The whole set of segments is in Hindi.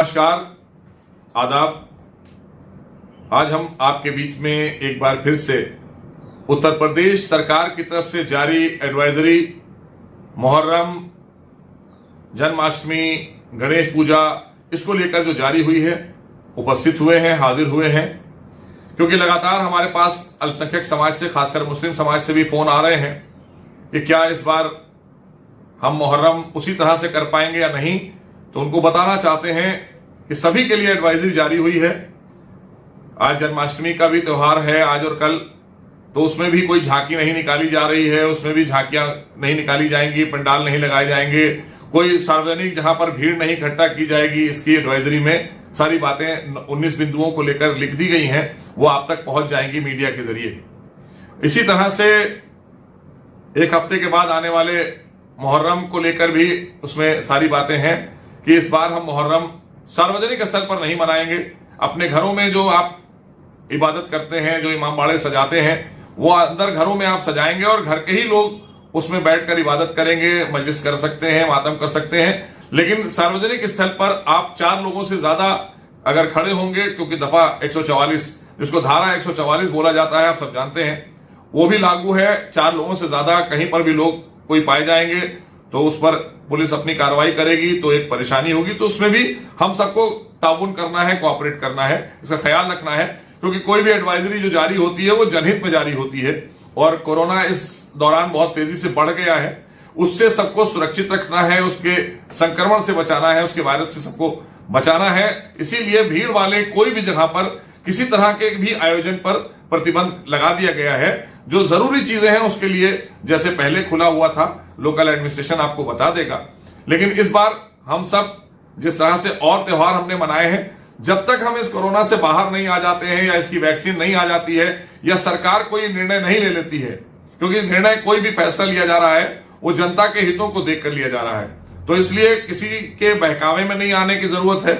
नमस्कार, आदाब। आज हम आपके बीच में एक बार फिर से उत्तर प्रदेश सरकार की तरफ से जारी एडवाइजरी मुहर्रम, जन्माष्टमी, गणेश पूजा इसको लेकर जो जारी हुई है उपस्थित हुए हैं, हाजिर हुए हैं, क्योंकि लगातार हमारे पास अल्पसंख्यक समाज से, खासकर मुस्लिम समाज से भी फोन आ रहे हैं कि क्या इस बार हम मुहर्रम उसी तरह से कर पाएंगे या नहीं। तो उनको बताना चाहते हैं कि सभी के लिए एडवाइजरी जारी हुई है। आज जन्माष्टमी का भी त्योहार है, आज और कल, तो उसमें भी कोई झांकी नहीं निकाली जा रही है, उसमें भी झांकियां नहीं निकाली जाएंगी, पंडाल नहीं लगाए जाएंगे, कोई सार्वजनिक जहां पर भीड़ नहीं इकट्ठा की जाएगी। इसकी एडवाइजरी में सारी बातें 19 बिंदुओं को लेकर लिख दी गई हैं, वो आप तक पहुंच जाएंगी मीडिया के जरिए। इसी तरह से एक हफ्ते के बाद आने वाले मुहर्रम को लेकर भी उसमें सारी बातें हैं कि इस बार हम मुहर्रम सार्वजनिक स्थल पर नहीं मनाएंगे। अपने घरों में जो आप इबादत करते हैं, जो इमाम बाड़े सजाते हैं, वो अंदर घरों में आप सजाएंगे और घर के ही लोग उसमें बैठकर इबादत करेंगे, मजलिस कर सकते हैं, मातम कर सकते हैं। लेकिन सार्वजनिक स्थल पर आप 4 लोगों से ज्यादा अगर खड़े होंगे, क्योंकि दफा 144 जिसको धारा 144 बोला जाता है, आप सब जानते हैं, वो भी लागू है। 4 लोगों से ज्यादा कहीं पर भी लोग कोई पाए जाएंगे तो उस पर पुलिस अपनी कार्रवाई करेगी, तो एक परेशानी होगी। तो उसमें भी हम सबको ताउन करना है, कोऑपरेट करना है, इसका ख्याल रखना है, क्योंकि कोई भी एडवाइजरी जो जारी होती है वो जनहित में जारी होती है और कोरोना इस दौरान बहुत तेजी से बढ़ गया है। उससे सबको सुरक्षित रखना है, उसके संक्रमण से बचाना है, उसके वायरस से सबको बचाना है। इसीलिए भीड़ वाले कोई भी जगह पर किसी तरह के भी आयोजन पर प्रतिबंध लगा दिया गया है। जो जरूरी चीजें हैं उसके लिए जैसे पहले खुला हुआ था, लोकल एडमिनिस्ट्रेशन आपको बता देगा। लेकिन इस बार हम सब जिस तरह से और त्योहार हमने मनाए हैं, जब तक हम इस कोरोना से बाहर नहीं आ जाते हैं या इसकी वैक्सीन नहीं आ जाती है या सरकार कोई निर्णय नहीं ले लेती है, क्योंकि निर्णय कोई भी फैसला लिया जा रहा है वो जनता के हितों को देखकर लिया जा रहा है, तो इसलिए किसी के बहकावे में नहीं आने की जरूरत है,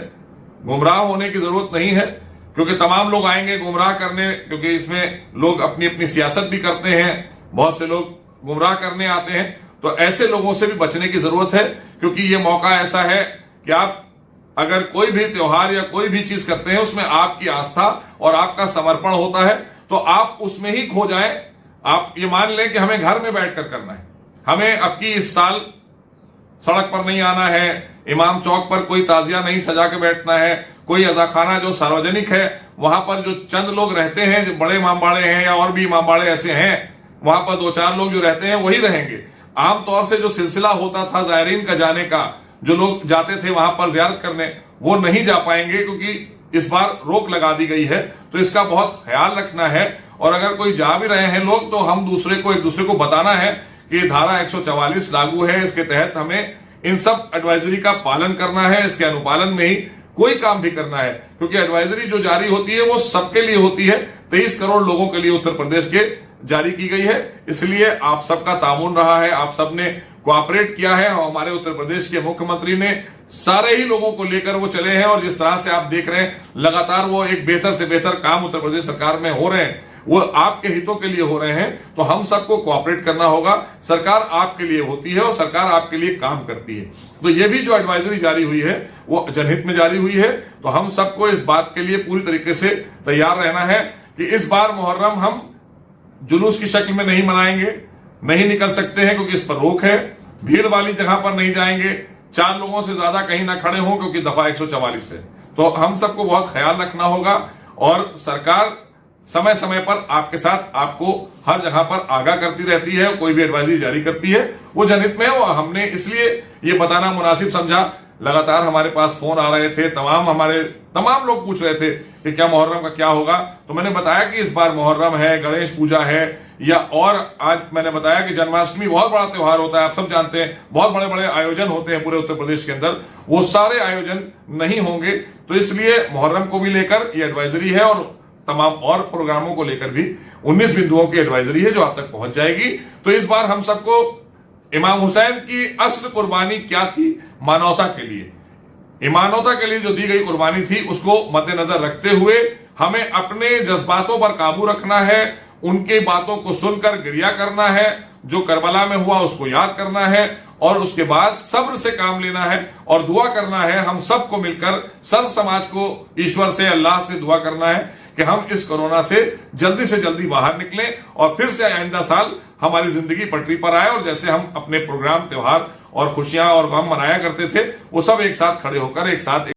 गुमराह होने की जरूरत नहीं है, क्योंकि तमाम लोग आएंगे गुमराह करने, क्योंकि इसमें लोग अपनी अपनी सियासत भी करते हैं, बहुत से लोग गुमराह करने आते हैं। तो ऐसे लोगों से भी बचने की जरूरत है, क्योंकि ये मौका ऐसा है कि आप अगर कोई भी त्योहार या कोई भी चीज करते हैं उसमें आपकी आस्था और आपका समर्पण होता है, तो आप उसमें ही खो जाएं। आप ये मान लें कि हमें घर में बैठकर करना है, हमें अब की इस साल सड़क पर नहीं आना है, इमाम चौक पर कोई ताजिया नहीं सजा के बैठना है, कोई अजाखाना जो सार्वजनिक है वहां पर जो चंद लोग रहते हैं, जो बड़े इमाम बाड़े हैं या और भी इमाम बाड़े ऐसे हैं, वहां पर 2-4 लोग जो रहते हैं वही रहेंगे। आमतौर से जो सिलसिला होता था जायरीन का जाने का, जो लोग जाते थे वहां पर जियारत करने, वो नहीं जा पाएंगे, क्योंकि इस बार रोक लगा दी गई है। तो इसका बहुत ख्याल रखना है, और अगर कोई जा भी रहे हैं लोग तो हम एक दूसरे को बताना है कि धारा 144 लागू है, इसके तहत हमें इन सब एडवाइजरी का पालन करना है, इसके अनुपालन में ही कोई काम भी करना है, क्योंकि एडवाइजरी जो जारी होती है वो सबके लिए होती है। 23 करोड़ लोगों के लिए उत्तर प्रदेश के जारी की गई है, इसलिए आप सबका ताउन रहा है, आप सबने कोऑपरेट किया है। और हमारे उत्तर प्रदेश के मुख्यमंत्री ने सारे ही लोगों को लेकर वो चले हैं, और जिस तरह से आप देख रहे हैं लगातार वो एक बेहतर से बेहतर काम उत्तर प्रदेश सरकार में हो रहे हैं, वो आपके हितों के लिए हो रहे हैं। तो हम सबको कोऑपरेट करना होगा। सरकार आपके लिए होती है और सरकार आपके लिए काम करती है। तो ये भी जो एडवाइजरी जारी हुई है वो जनहित में जारी हुई है। तो हम सबको इस बात के लिए पूरी तरीके से तैयार रहना है कि इस बार मुहर्रम हम जुलूस की शक्ल में नहीं मनाएंगे, नहीं निकल सकते हैं क्योंकि इस पर रोक है, भीड़ वाली जगह पर नहीं जाएंगे, 4 लोगों से ज्यादा कहीं ना खड़े हों क्योंकि दफा 144 है। तो हम सबको बहुत ख्याल रखना होगा, और सरकार समय समय पर आपके साथ आपको हर जगह पर आगाह करती रहती है, कोई भी एडवाइजरी जारी करती है वो जनहित में है। वो हमने इसलिए ये बताना मुनासिब समझा। लगातार हमारे पास फोन आ रहे थे, तमाम लोग पूछ रहे थे कि क्या मुहर्रम का क्या होगा। तो मैंने बताया कि इस बार मुहर्रम है, गणेश पूजा है, या और आज मैंने बताया कि जन्माष्टमी बहुत बड़ा त्योहार होता है, आप सब जानते हैं, बहुत बड़े बड़े आयोजन होते हैं पूरे उत्तर प्रदेश के अंदर, वो सारे आयोजन नहीं होंगे। तो इसलिए मुहर्रम को भी लेकर ये एडवाइजरी है, और तमाम और प्रोग्रामों को लेकर भी 19 बिंदुओं की एडवाइजरी है जो आप तक पहुंच जाएगी। तो इस बार हम सबको इमाम हुसैन की असल कुर्बानी क्या थी, मानवता के लिए, मानवता के लिए जो दी गई कुर्बानी थी, उसको मद्देनजर रखते हुए हमें अपने जज्बातों पर काबू रखना है, उनकी बातों को सुनकर गिरिया करना है, जो करबला में हुआ उसको याद करना है, और उसके बाद सब्र से काम लेना है और दुआ करना है। हम सबको मिलकर सर्व समाज को ईश्वर से, अल्लाह से दुआ करना है कि हम इस कोरोना से जल्दी बाहर निकलें और फिर से आइंदा साल हमारी जिंदगी पटरी पर आए और जैसे हम अपने प्रोग्राम, त्योहार और खुशियां और गम मनाया करते थे वो सब एक साथ खड़े होकर एक साथ